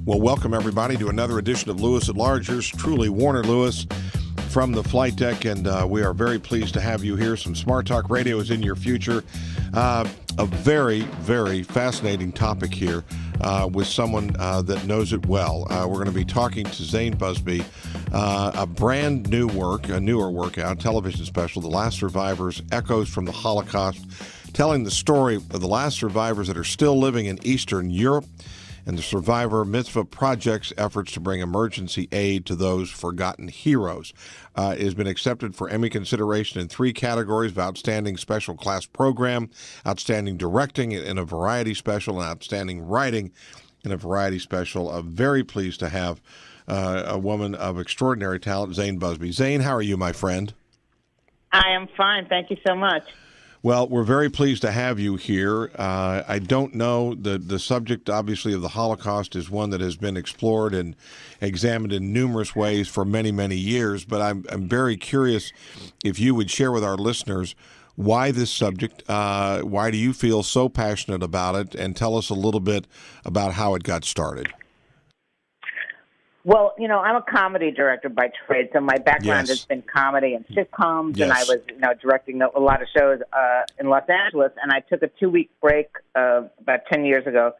Well, welcome everybody to another edition of Lewis at Large. Yours truly, Warner Lewis from the flight deck, and we are very pleased to have you here. Some Smart Talk Radio is in your future. A very, very fascinating topic here with someone that knows it well. We're going to be talking to Zane Busby, a brand new work, a newer workout, television special, The Last Survivors, Echoes from the Holocaust, telling the story of the last survivors that are still living in Eastern Europe and the Survivor Mitzvah Project's efforts to bring emergency aid to those forgotten heroes. It has been accepted for Emmy consideration in 3 categories of Outstanding Special Class Program, Outstanding Directing in a Variety Special, and Outstanding Writing in a Variety Special. I'm very pleased to have a woman of extraordinary talent, Zane Busby. Zane, how are you, my friend? I am fine. Thank you so much. Well, we're very pleased to have you here. I don't know, the subject, obviously, of the Holocaust is one that has been explored and examined in numerous ways for many, many years, but I'm very curious if you would share with our listeners why this subject, why do you feel so passionate about it, and tell us a little bit about how it got started. Well, I'm a comedy director by trade, so my background has been comedy and sitcoms, and I was, directing a lot of shows in Los Angeles, and I took a 2-week break about 10 years ago,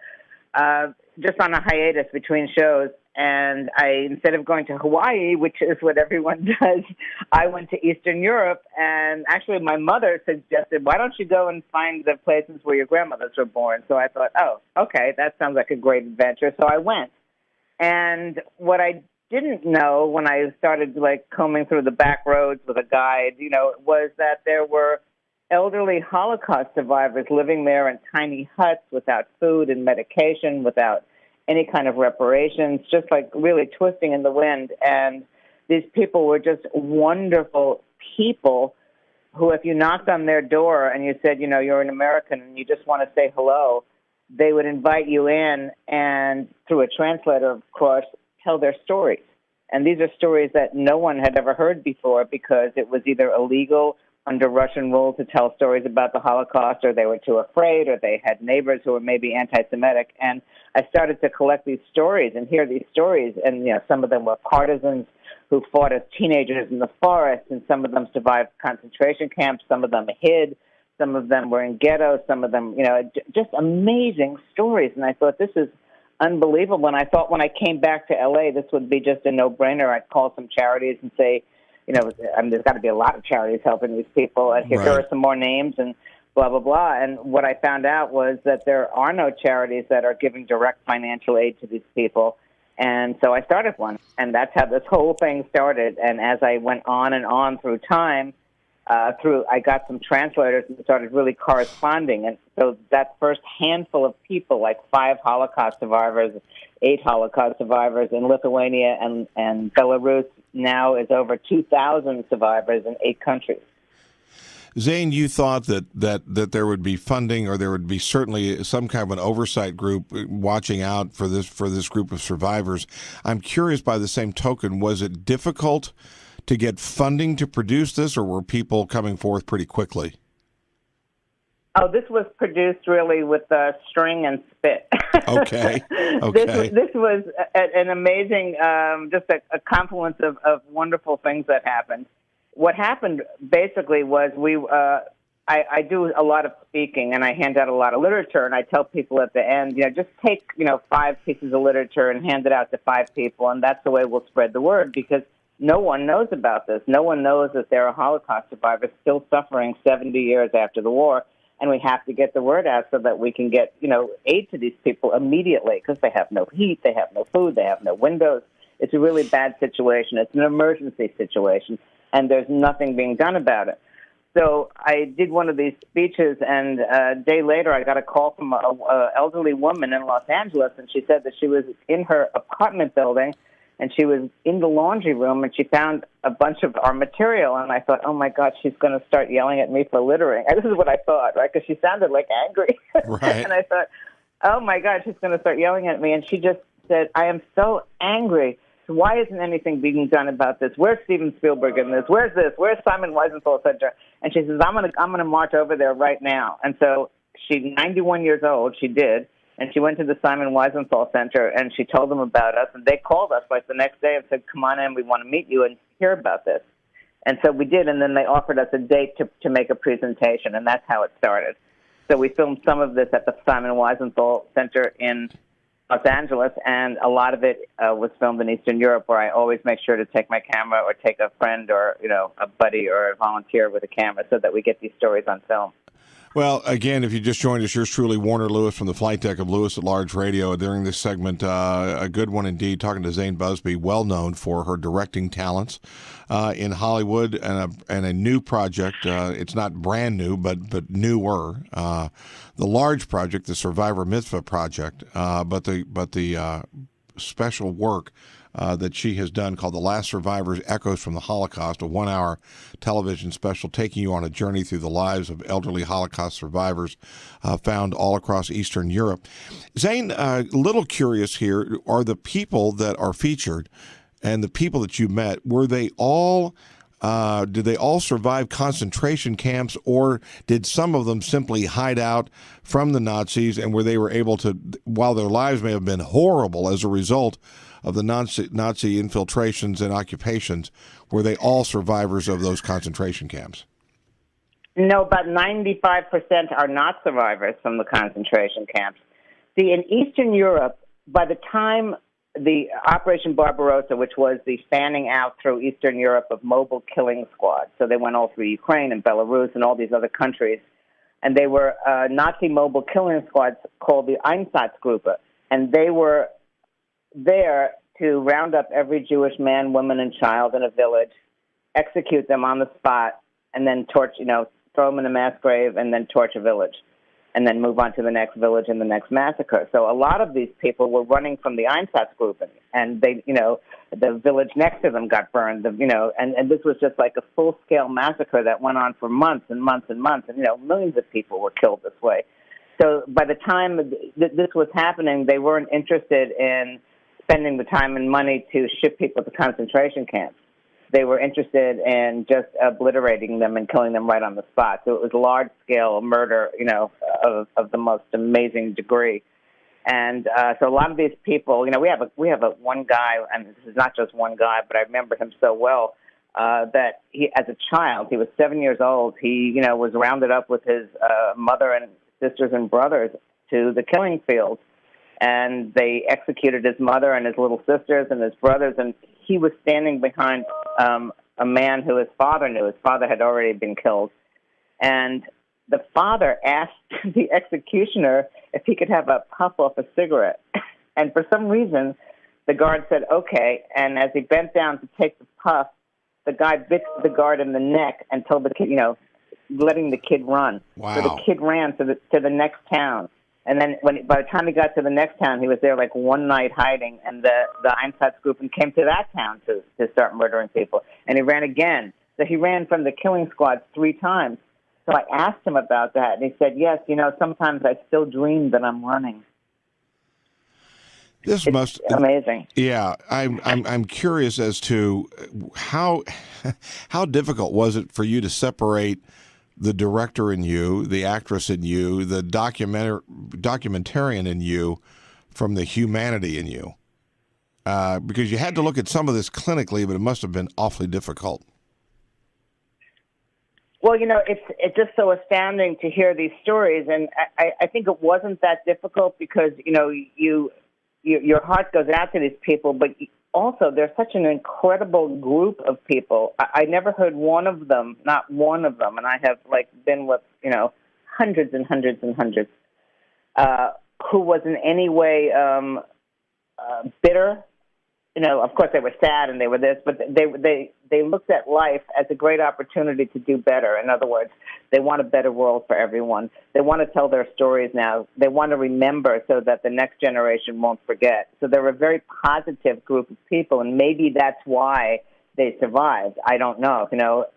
just on a hiatus between shows, and instead of going to Hawaii, which is what everyone does, I went to Eastern Europe, and actually my mother suggested, why don't you go and find the places where your grandmothers were born? So I thought, oh, okay, that sounds like a great adventure, so I went. And what I didn't know when I started combing through the back roads with a guide, was that there were elderly Holocaust survivors living there in tiny huts without food and medication, without any kind of reparations, just really twisting in the wind. And these people were just wonderful people who, if you knocked on their door and you said, you're an American and you just want to say hello, they would invite you in and, through a translator, of course, tell their stories. And these are stories that no one had ever heard before because it was either illegal under Russian rule to tell stories about the Holocaust, or they were too afraid, or they had neighbors who were maybe anti-Semitic. And I started to collect these stories and hear these stories. And, some of them were partisans who fought as teenagers in the forest, and some of them survived concentration camps, some of them hid. Some of them were in ghettos, some of them, just amazing stories. And I thought, this is unbelievable. And I thought when I came back to L.A., this would be just a no-brainer. I'd call some charities and say, there's got to be a lot of charities helping these people. And here are some more names and blah, blah, blah. And what I found out was that there are no charities that are giving direct financial aid to these people. And so I started one. And that's how this whole thing started. And as I went on and on through time, I got some translators and started really corresponding. And so that first handful of people, like 5 Holocaust survivors, 8 Holocaust survivors in Lithuania and Belarus, now is over 2,000 survivors in 8 countries. Zane, you thought that there would be funding, or there would be certainly some kind of an oversight group watching out for this group of survivors. I'm curious, by the same token, was it difficult to get funding to produce this, or were people coming forth pretty quickly? Oh, this was produced really with string and spit. Okay. This was an amazing, just a confluence of wonderful things that happened. What happened basically was I do a lot of speaking, and I hand out a lot of literature, and I tell people at the end, just take 5 pieces of literature and hand it out to 5 people, and that's the way we'll spread the word, because no one knows about this. No one knows that there are Holocaust survivors still suffering 70 years after the war, and we have to get the word out so that we can get, aid to these people immediately, because they have no heat, they have no food, they have no windows. It's a really bad situation. It's an emergency situation, and there's nothing being done about it. So I did one of these speeches, and a day later I got a call from an elderly woman in Los Angeles, and she said that she was in her apartment building, and she was in the laundry room, and she found a bunch of our material. And I thought, oh, my God, she's going to start yelling at me for littering. And this is what I thought, right, because she sounded angry. Right. And I thought, oh, my God, she's going to start yelling at me. And she just said, I am so angry. Why isn't anything being done about this? Where's Steven Spielberg in this? Where's this? Where's Simon Wiesenthal, et cetera? And she says, I'm gonna march over there right now. And so she's 91 years old. She did. And she went to the Simon Wiesenthal Center, and she told them about us, and they called us like the next day and said, come on in, we want to meet you and hear about this. And so we did, and then they offered us a date to make a presentation, and that's how it started. So we filmed some of this at the Simon Wiesenthal Center in Los Angeles, and a lot of it was filmed in Eastern Europe, where I always make sure to take my camera or take a friend or, a buddy or a volunteer with a camera so that we get these stories on film. Well, again, if you just joined us, yours truly, Warner Lewis from the flight deck of Lewis at Large Radio. During this segment, a good one indeed, talking to Zane Busby, well known for her directing talents in Hollywood, and a new project. It's not brand new, but newer. The large project, the Survivor Mitzvah project, but the special work that she has done called The Last Survivors, Echoes from the Holocaust, a 1-hour television special taking you on a journey through the lives of elderly Holocaust survivors found all across Eastern Europe. Zane, a little curious here, are the people that are featured and the people that you met, were they all, did they all survive concentration camps, or did some of them simply hide out from the Nazis and where they were able to, while their lives may have been horrible as a result of the Nazi infiltrations and occupations, were they all survivors of those concentration camps? No, about 95% are not survivors from the concentration camps. See, in Eastern Europe, by the time the Operation Barbarossa, which was the fanning out through Eastern Europe of mobile killing squads, so they went all through Ukraine and Belarus and all these other countries, and they were Nazi mobile killing squads called the Einsatzgruppe, and they were there to round up every Jewish man, woman, and child in a village, execute them on the spot, and then torch, throw them in a mass grave, and then torch a village, and then move on to the next village and the next massacre. So a lot of these people were running from the Einsatzgruppen, and they, the village next to them got burned, and this was just like a full-scale massacre that went on for months and months and months, and, millions of people were killed this way. So by the time this was happening, they weren't interested in spending the time and money to ship people to concentration camps. They were interested in just obliterating them and killing them right on the spot. So it was large-scale murder, of the most amazing degree. And so a lot of these people, we have one guy, and this is not just one guy, but I remember him so well, that he, as a child, he was 7 years old. He, was rounded up with his mother and sisters and brothers to the killing fields. And they executed his mother and his little sisters and his brothers, and he was standing behind a man who his father knew. His father had already been killed. And the father asked the executioner if he could have a puff off a cigarette. And for some reason, the guard said, okay. And as he bent down to take the puff, the guy bit the guard in the neck and told the kid, letting the kid run. Wow. So the kid ran to the next town. And then by the time he got to the next town, he was there like one night hiding, and the Einsatzgruppen came to that town to start murdering people. And he ran again. So he ran from the killing squads 3 times. So I asked him about that, and he said, yes, sometimes I still dream that I'm running. It's amazing. Yeah, I'm curious as to how difficult was it for you to separate the director in you, the actress in you, the documentarian in you from the humanity in you? Because you had to look at some of this clinically, but it must have been awfully difficult. Well, it's just so astounding to hear these stories, and I think it wasn't that difficult because, your heart goes out to these people, but also they're such an incredible group of people. I never heard one of them, not one of them, and I have been with, hundreds and hundreds and hundreds, who was in any way bitter. Of course they were sad and they were this, but they looked at life as a great opportunity to do better. In other words, they want a better world for everyone. They want to tell their stories now. They want to remember so that the next generation won't forget. So they're a very positive group of people, and maybe that's why they survived. I don't know.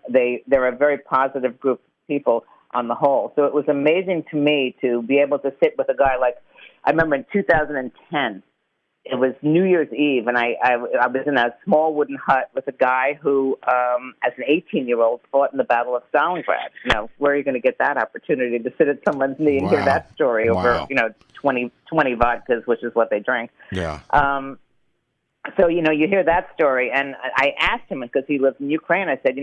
They're a very positive group of people on the whole. So it was amazing to me to be able to sit with a guy like, I remember in 2010, it was New Year's Eve, and I was in a small wooden hut with a guy who, as an 18-year-old, fought in the Battle of Stalingrad. Where are you going to get that opportunity to sit at someone's knee and hear that story over, 20 vodkas, which is what they drank? Yeah. So, you hear that story, and I asked him, because he lives in Ukraine, I said,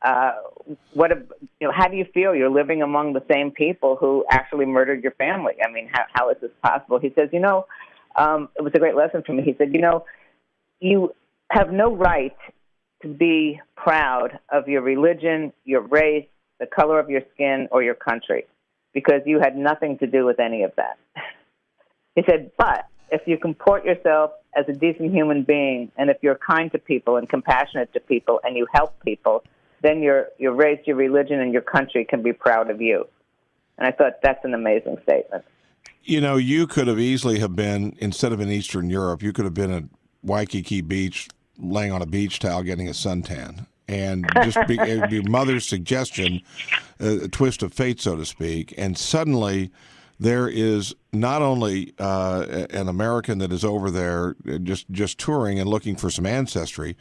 how do you feel you're living among the same people who actually murdered your family? I mean, how is this possible? He says, it was a great lesson for me. He said, you have no right to be proud of your religion, your race, the color of your skin, or your country, because you had nothing to do with any of that. He said, but if you comport yourself as a decent human being, and if you're kind to people and compassionate to people, and you help people, then your race, your religion, and your country can be proud of you. And I thought that's an amazing statement. You could have easily have been, instead of in Eastern Europe, you could have been at Waikiki Beach, laying on a beach towel, getting a suntan. And it'd be mother's suggestion, a twist of fate, so to speak. And suddenly there is not only an American that is over there just touring and looking for some ancestry,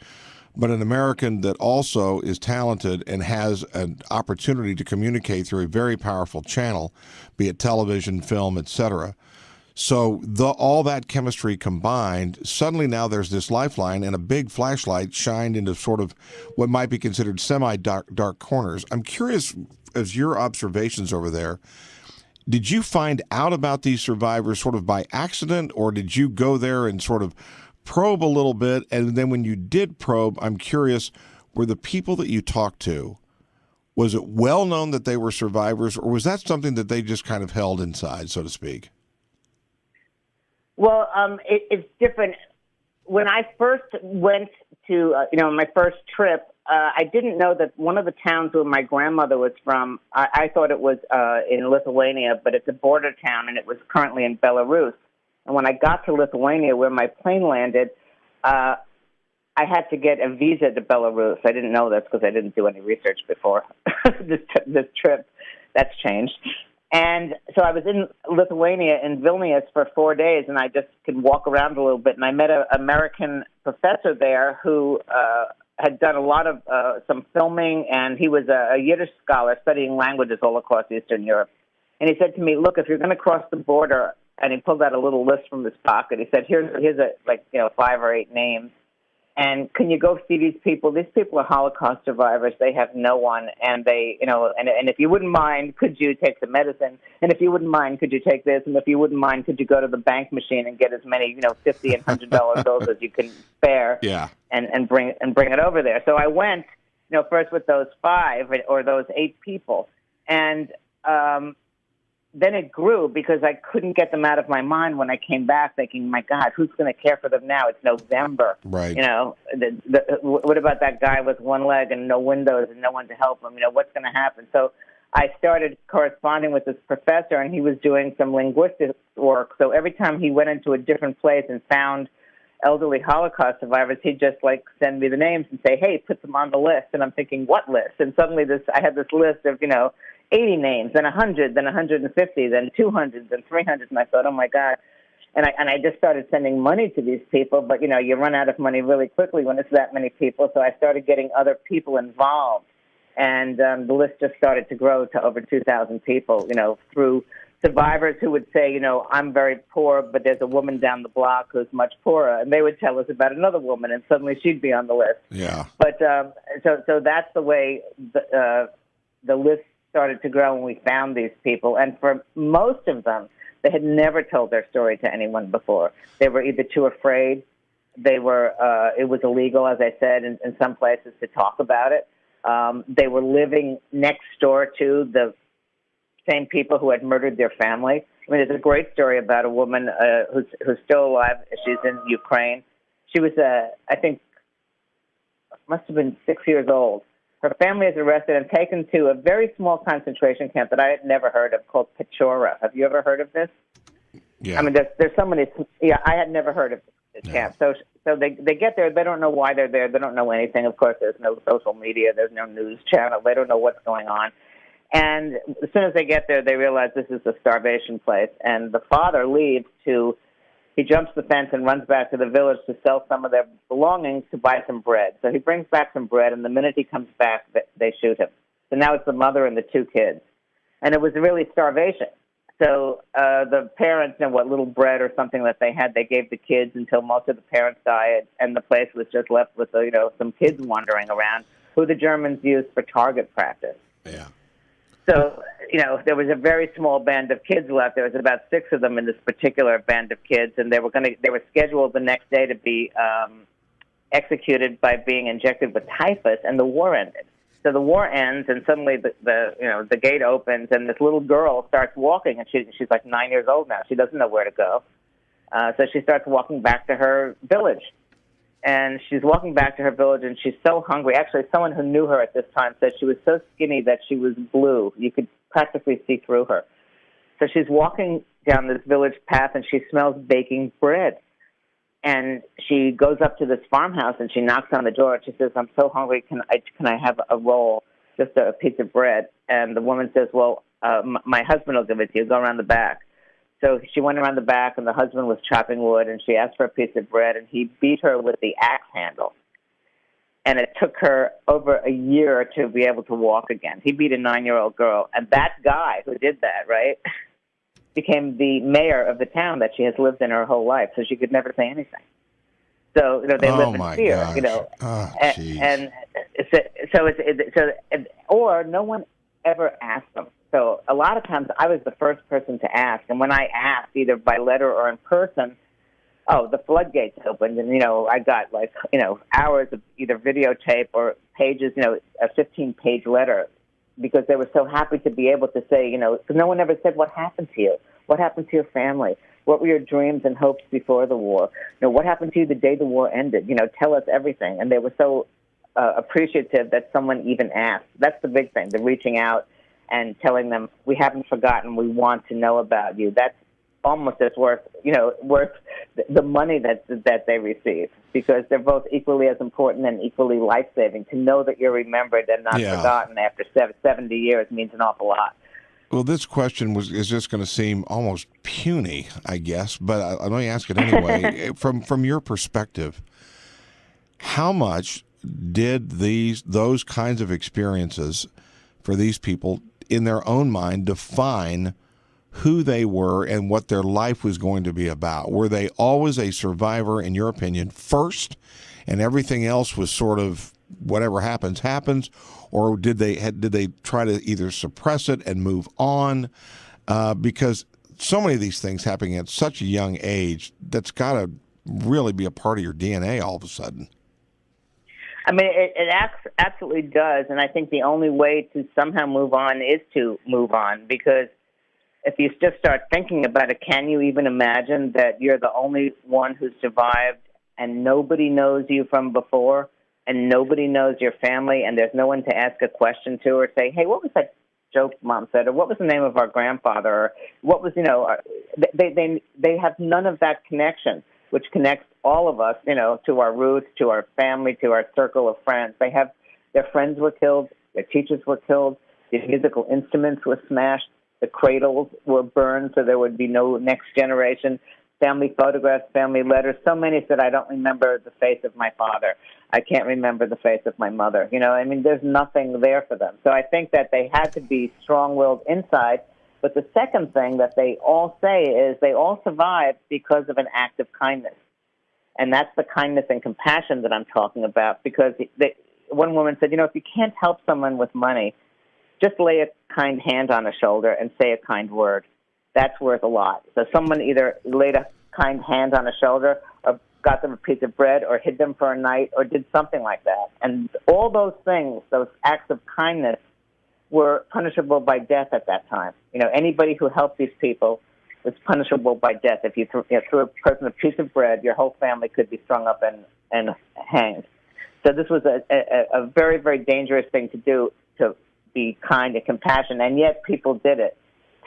but an American that also is talented and has an opportunity to communicate through a very powerful channel, be it television, film, etc. So all that chemistry combined, suddenly now there's this lifeline and a big flashlight shined into sort of what might be considered semi-dark corners. I'm curious, as your observations over there, did you find out about these survivors sort of by accident, or did you go there and sort of probe a little bit? And then when you did probe, I'm curious, were the people that you talked to, was it well known that they were survivors, or was that something that they just kind of held inside, so to speak? Well, it's different. When I first went to, my first trip, I didn't know that one of the towns where my grandmother was from, I thought it was in Lithuania, but it's a border town, and it was currently in Belarus. And when I got to Lithuania, where my plane landed, I had to get a visa to Belarus. I didn't know this because I didn't do any research before this trip. That's changed. And so I was in Lithuania, in Vilnius, for 4 days, and I just could walk around a little bit. And I met an American professor there who had done a lot of some filming, and he was a Yiddish scholar studying languages all across Eastern Europe. And he said to me, look, if you're going to cross the border, and he pulled out a little list from his pocket. He said, here's 5 or 8 names. And can you go see these people? These people are Holocaust survivors. They have no one. And they, and if you wouldn't mind, could you take some medicine? And if you wouldn't mind, could you take this? And if you wouldn't mind, could you go to the bank machine and get as many, $50 and $100 bills as you can spare? Yeah. And bring it over there. So I went, first with those 5 or those 8 people. And, then it grew because I couldn't get them out of my mind when I came back thinking, my God, who's going to care for them now? It's November. Right. What about that guy with one leg and no windows and no one to help him? What's going to happen? So I started corresponding with this professor, and he was doing some linguistic work. So every time he went into a different place and found elderly Holocaust survivors, he'd just send me the names and say, hey, put them on the list. And I'm thinking, what list? And suddenly I had this list of, 80 names, then 100, then 150, then 200, then 300. And I thought, oh, my God. And I just started sending money to these people. But, you run out of money really quickly when it's that many people. So I started getting other people involved. And the list just started to grow to over 2,000 people, through survivors who would say, I'm very poor, but there's a woman down the block who's much poorer. And they would tell us about another woman, and suddenly she'd be on the list. Yeah. But so that's the way the list started to grow when we found these people. And for most of them, they had never told their story to anyone before. They were either too afraid, it was illegal, as I said, in some places to talk about it. They were living next door to the same people who had murdered their family. I mean, there's a great story about a woman who's still alive. She's in Ukraine. She was, I think, must have been 6 years old. Her family is arrested and taken to a very small concentration camp that I had never heard of called Pechora. Have you ever heard of this? Yeah. I mean, there's so many. Yeah, I had never heard of this camp. So they get there. They don't know why they're there. They don't know anything. Of course, there's no social media. There's no news channel. They don't know what's going on. And as soon as they get there, they realize this is a starvation place. And the father leaves to He jumps the fence and runs back to the village to sell some of their belongings to buy some bread. So he brings back some bread, and the minute he comes back, they shoot him. So now it's the mother and the 2 kids. And it was really starvation. So the parents, what little bread or something that they had, they gave the kids until most of the parents died, and the place was just left with, some kids wandering around, who the Germans used for target practice. Yeah. So, there was a very small band of kids left. There was about 6 of them in this particular band of kids, and they were scheduled the next day to be executed by being injected with typhus, and the war ended. So the war ends, and suddenly the gate opens, and this little girl starts walking, and she's like 9 years old now. She doesn't know where to go. So she starts walking back to her village. And she's walking back to her village, and she's so hungry. Actually, someone who knew her at this time said she was so skinny that she was blue. You could practically see through her. So she's walking down this village path, and she smells baking bread. And she goes up to this farmhouse, and she knocks on the door, and she says, "I'm so hungry, can I have a roll, just a piece of bread?" And the woman says, "Well, my husband will give it to you. Go around the back." So she went around the back, and the husband was chopping wood, and she asked for a piece of bread, and he beat her with the axe handle. And it took her over a year to be able to walk again. He beat a 9-year-old girl. And that guy who did that, right, became the mayor of the town that she has lived in her whole life, so she could never say anything. So, they live in fear, or no one ever asked them. So a lot of times I was the first person to ask, and when I asked, either by letter or in person, the floodgates opened, and, I got, hours of either videotape or pages, a 15-page letter, because they were so happy to be able to say, because no one ever said, what happened to you? What happened to your family? What were your dreams and hopes before the war? What happened to you the day the war ended? Tell us everything. And they were so appreciative that someone even asked. That's the big thing, the reaching out and telling them, we haven't forgotten, we want to know about you. That's almost as worth the money that they receive, because they're both equally as important and equally life-saving. To know that you're remembered and not forgotten after 70 years means an awful lot. Well, this question is just going to seem almost puny, I guess, but let me ask it anyway. From your perspective, how much did those kinds of experiences for these people in their own mind define who they were and what their life was going to be about? Were they always a survivor, in your opinion, first, and everything else was sort of whatever happens, or did they try to either suppress it and move on? Because so many of these things happening at such a young age, that's got to really be a part of your DNA all of a sudden. I mean, it absolutely does, and I think the only way to somehow move on is to move on, because if you just start thinking about it, can you even imagine that you're the only one who survived and nobody knows you from before and nobody knows your family and there's no one to ask a question to or say, hey, what was that joke Mom said, or what was the name of our grandfather, or what was, they have none of that connection, which connects all of us, to our roots, to our family, to our circle of friends. Their friends were killed, their teachers were killed, their musical instruments were smashed, the cradles were burned so there would be no next generation, family photographs, family letters, so many that I don't remember the face of my father. I can't remember the face of my mother. There's nothing there for them. So I think that they had to be strong-willed inside. But the second thing that they all say is they all survived because of an act of kindness. And that's the kindness and compassion that I'm talking about, because one woman said, if you can't help someone with money, just lay a kind hand on a shoulder and say a kind word. That's worth a lot. So someone either laid a kind hand on a shoulder or got them a piece of bread or hid them for a night or did something like that. And all those things, those acts of kindness, were punishable by death at that time. Anybody who helped these people was punishable by death. If you threw a person a piece of bread, your whole family could be strung up and hanged. So this was a very, very dangerous thing to do, to be kind and compassionate, and yet people did it.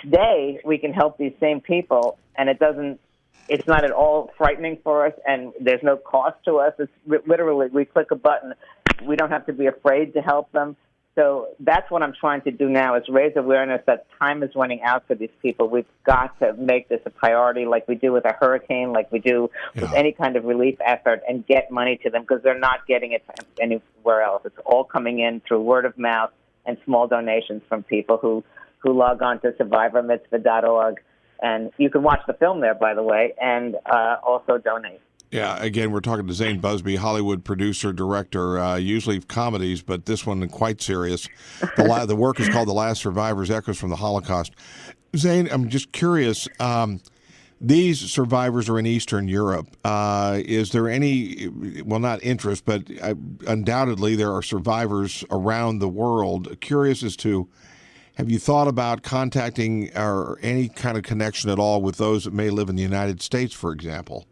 Today, we can help these same people, and it's not at all frightening for us, and there's no cost to us. It's literally, we click a button. We don't have to be afraid to help them. So that's what I'm trying to do now, is raise awareness that time is running out for these people. We've got to make this a priority, like we do with a hurricane, like we do with any kind of relief effort, and get money to them, because they're not getting it anywhere else. It's all coming in through word of mouth and small donations from people who log on to survivormitzvah.org. And you can watch the film there, by the way, and also donate. Yeah, again, we're talking to Zane Busby, Hollywood producer, director, usually comedies, but this one quite serious. The work is called The Last Survivors, Echoes from the Holocaust. Zane, I'm just curious, these survivors are in Eastern Europe. Is there any, well, not interest, but undoubtedly there are survivors around the world. Curious as to, have you thought about contacting or any kind of connection at all with those that may live in the United States, for example?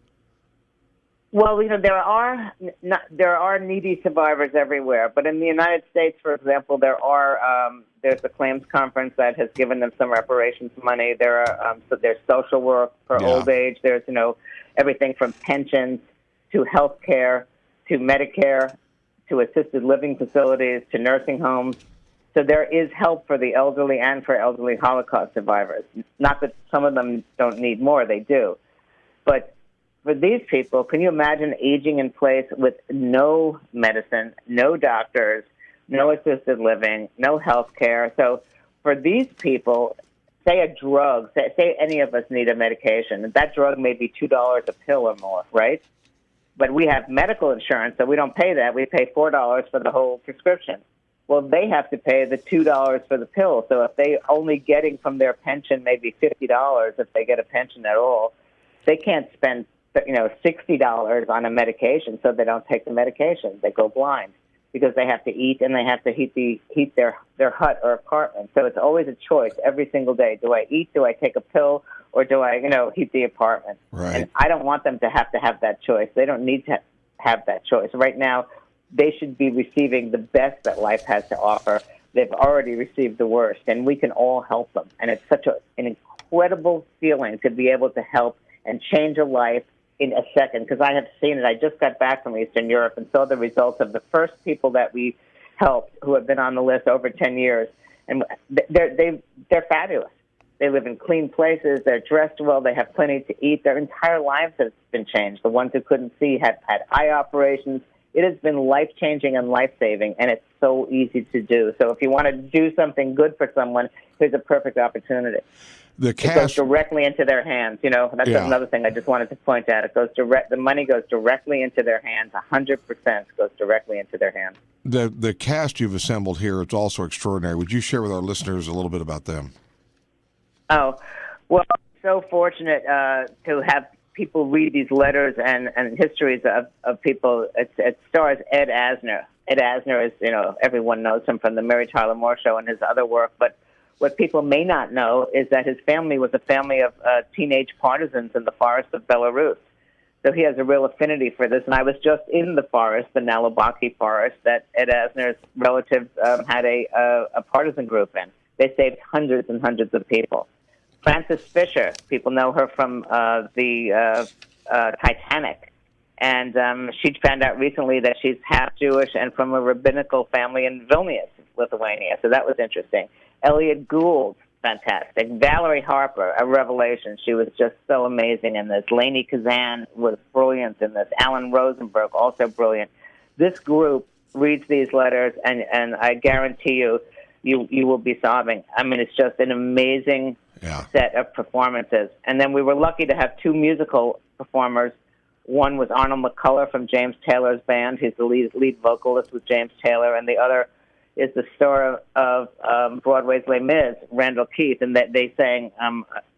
Well, there are needy survivors everywhere, but in the United States, for example, there's a claims conference that has given them some reparations money. There's social work for old age. There's everything from pensions to health care to Medicare to assisted living facilities to nursing homes. So there is help for the elderly and for elderly Holocaust survivors. Not that some of them don't need more; they do, but for these people, can you imagine aging in place with no medicine, no doctors, no assisted living, no health care? So for these people, say a drug, say any of us need a medication, and that drug may be $2 a pill or more, right? But we have medical insurance, so we don't pay that. We pay $4 for the whole prescription. Well, they have to pay the $2 for the pill. So if they only getting from their pension maybe $50, if they get a pension at all, they can't spend $60 on a medication, so they don't take the medication. They go blind because they have to eat and they have to heat their hut or apartment. So it's always a choice every single day. Do I eat? Do I take a pill? Or do I, heat the apartment? Right. And I don't want them to have that choice. They don't need to have that choice. Right now, they should be receiving the best that life has to offer. They've already received the worst, and we can all help them. And it's such an incredible feeling to be able to help and change a life in a second, because I have seen it. I just got back from Eastern Europe and saw the results of the first people that we helped who have been on the list over 10 years. And they're fabulous. They live in clean places. They're dressed well. They have plenty to eat. Their entire lives have been changed. The ones who couldn't see had eye operations. It has been life-changing and life-saving, and it's so easy to do. So if you want to do something good for someone, here's a perfect opportunity. It goes directly into their hands. That's another thing I just wanted to point out. It goes the money goes directly into their hands. 100% goes directly into their hands. The cast you've assembled here, it's also extraordinary. Would you share with our listeners a little bit about them? Oh, well, I'm so fortunate to have people read these letters and histories of people. It stars Ed Asner. Ed Asner is, everyone knows him from the Mary Tyler Moore Show and his other work, but what people may not know is that his family was a family of teenage partisans in the forest of Belarus. So he has a real affinity for this. And I was just in the forest, the Nalibaki forest, that Ed Asner's relatives had a partisan group in. They saved hundreds and hundreds of people. Frances Fisher, people know her from the Titanic. And she found out recently that she's half Jewish and from a rabbinical family in Vilnius, Lithuania. So that was interesting. Elliot Gould, fantastic. Valerie Harper, a revelation. She was just so amazing in this. Lainey Kazan was brilliant in this. Alan Rosenberg, also brilliant. This group reads these letters, and I guarantee you will be sobbing. I mean, it's just an amazing set of performances. And then we were lucky to have two musical performers. One was Arnold McCullough from James Taylor's band. He's the lead vocalist with James Taylor, and the other is the star of Broadway's Les Mis, Randall Keith, and they sang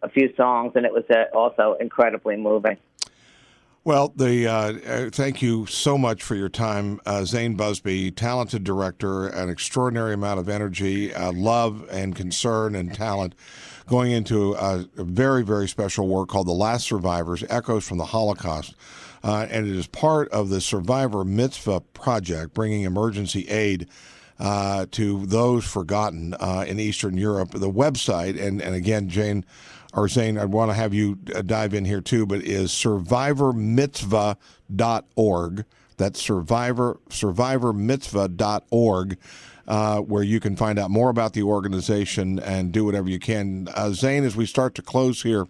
a few songs, and it was also incredibly moving. Well, thank you so much for your time, Zane Busby, talented director, an extraordinary amount of energy, love and concern and talent, going into a very, very special work called The Last Survivors, Echoes from the Holocaust. And it is part of the Survivor Mitzvah Project, bringing emergency aid to those forgotten in Eastern Europe. The website, and again, Zane, I want to have you dive in here too, but is survivormitzvah.org. That's survivormitzvah.org. where you can find out more about the organization and do whatever you can. Zane, as we start to close here,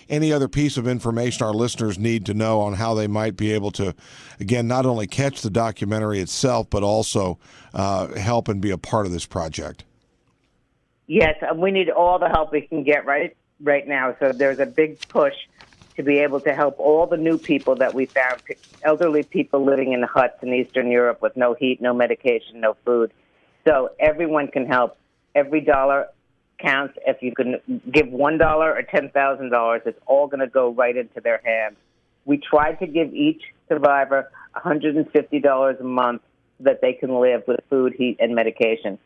any other piece of information our listeners need to know on how they might be able to, again, not only catch the documentary itself, but also help and be a part of this project? Yes, we need all the help we can get right now. So there's a big push to be able to help all the new people that we found, elderly people living in huts in Eastern Europe with no heat, no medication, no food. So everyone can help. Every dollar counts. If you can give $1 or $10,000, it's all going to go right into their hands. We tried to give each survivor $150 a month so that they can live with food, heat, and medication.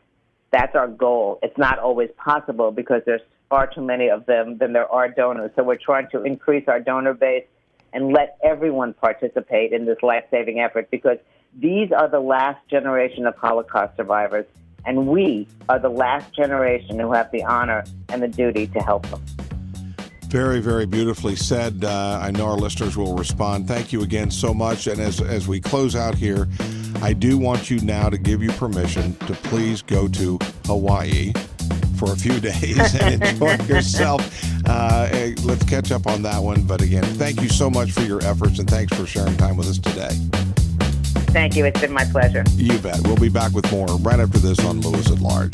That's our goal. It's not always possible because there's far too many of them than there are donors. So we're trying to increase our donor base and let everyone participate in this life-saving effort, because these are the last generation of Holocaust survivors, and we are the last generation who have the honor and the duty to help them. Very, very beautifully said. I know our listeners will respond. Thank you again so much. And as we close out here, I do want you now to give you permission to please go to Hawaii for a few days and enjoy yourself. Let's catch up on that one. But again, thank you so much for your efforts, and thanks for sharing time with us today. Thank you. It's been my pleasure. You bet. We'll be back with more right after this on Lewis at Large.